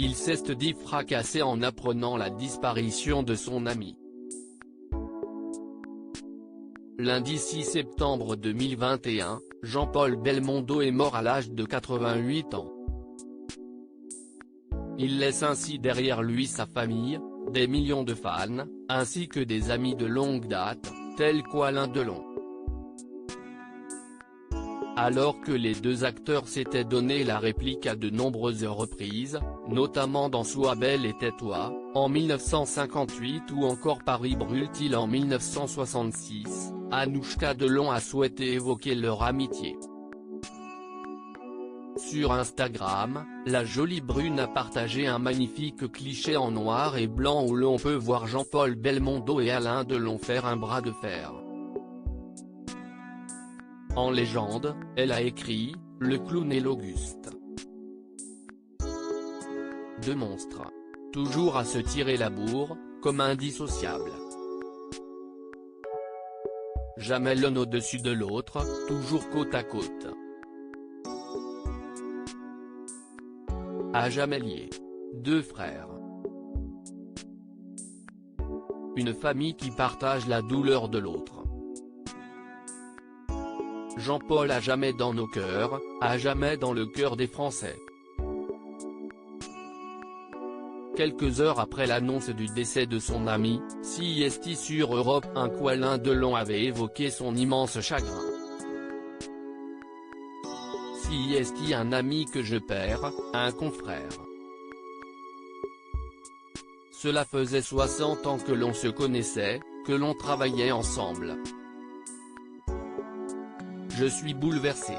il s'est dit fracassé en apprenant la disparition de son ami. Lundi 6 septembre 2021, Jean-Paul Belmondo est mort à l'âge de 88 ans. Il laisse ainsi derrière lui sa famille, des millions de fans, ainsi que des amis de longue date, tels qu'Alain Delon. Alors que les deux acteurs s'étaient donné la réplique à de nombreuses reprises, notamment dans Sois belle et tais-toi, en 1958 ou encore Paris brûle-t-il en 1966, Anouchka Delon a souhaité évoquer leur amitié. Sur Instagram, la jolie brune a partagé un magnifique cliché en noir et blanc où l'on peut voir Jean-Paul Belmondo et Alain Delon faire un bras de fer. En légende, elle a écrit « Le clown et l'Auguste ». Deux monstres. Toujours à se tirer la bourre, comme indissociables. Jamais l'un au-dessus de l'autre, toujours côte à côte. À jamais liés. Deux frères. Une famille qui partage la douleur de l'autre. Jean-Paul à jamais dans nos cœurs, à jamais dans le cœur des Français. Quelques heures après l'annonce du décès de son ami, CIST sur Europe 1 qu'Alain Delon avait évoqué son immense chagrin. CIST un ami que je perds, un confrère. Cela faisait 60 ans que l'on se connaissait, que l'on travaillait ensemble. Je suis bouleversé.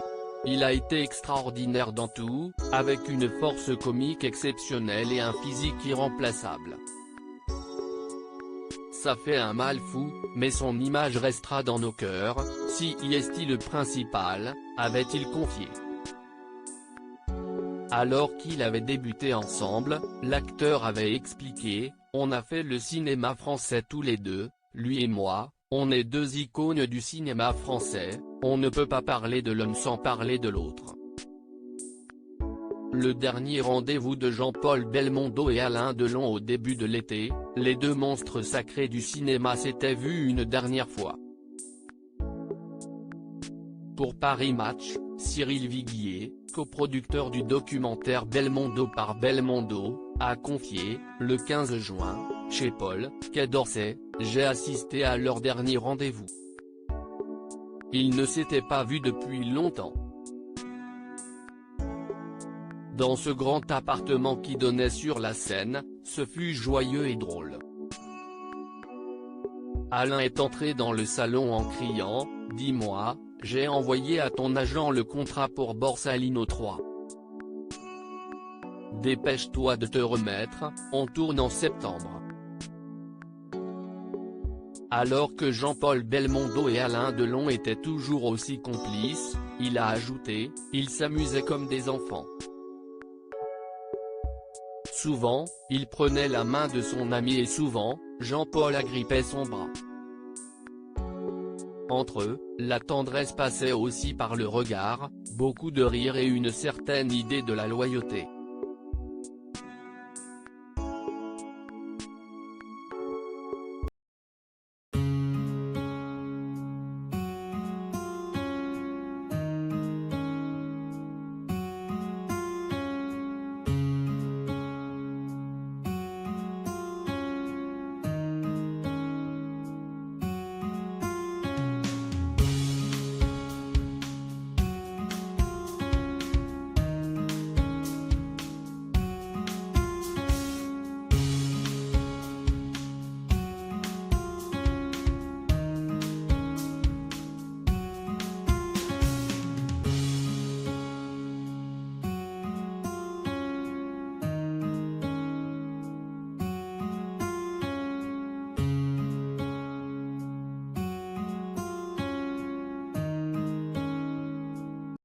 Il a été extraordinaire dans tout, avec une force comique exceptionnelle et un physique irremplaçable. Ça fait un mal fou, mais son image restera dans nos cœurs, CIST le principal, avait-il confié. Alors qu'ils avaient débuté ensemble, l'acteur avait expliqué « On a fait le cinéma français tous les deux, lui et moi, on est deux icônes du cinéma français, on ne peut pas parler de l'un sans parler de l'autre. » Le dernier rendez-vous de Jean-Paul Belmondo et Alain Delon au début de l'été, les deux monstres sacrés du cinéma s'étaient vus une dernière fois. Pour Paris Match, Cyril Viguier, coproducteur du documentaire Belmondo par Belmondo, a confié, le 15 juin, chez Paul, quai d'Orsay, j'ai assisté à leur dernier rendez-vous. Ils ne s'étaient pas vus depuis longtemps. Dans ce grand appartement qui donnait sur la Seine, ce fut joyeux et drôle. Alain est entré dans le salon en criant « Dis-moi, j'ai envoyé à ton agent le contrat pour Borsalino 3. Dépêche-toi de te remettre, on tourne en septembre. » Alors que Jean-Paul Belmondo et Alain Delon étaient toujours aussi complices, il a ajouté « Ils s'amusaient comme des enfants. » Souvent, il prenait la main de son ami et souvent, Jean-Paul agrippait son bras. Entre eux, la tendresse passait aussi par le regard, beaucoup de rire et une certaine idée de la loyauté.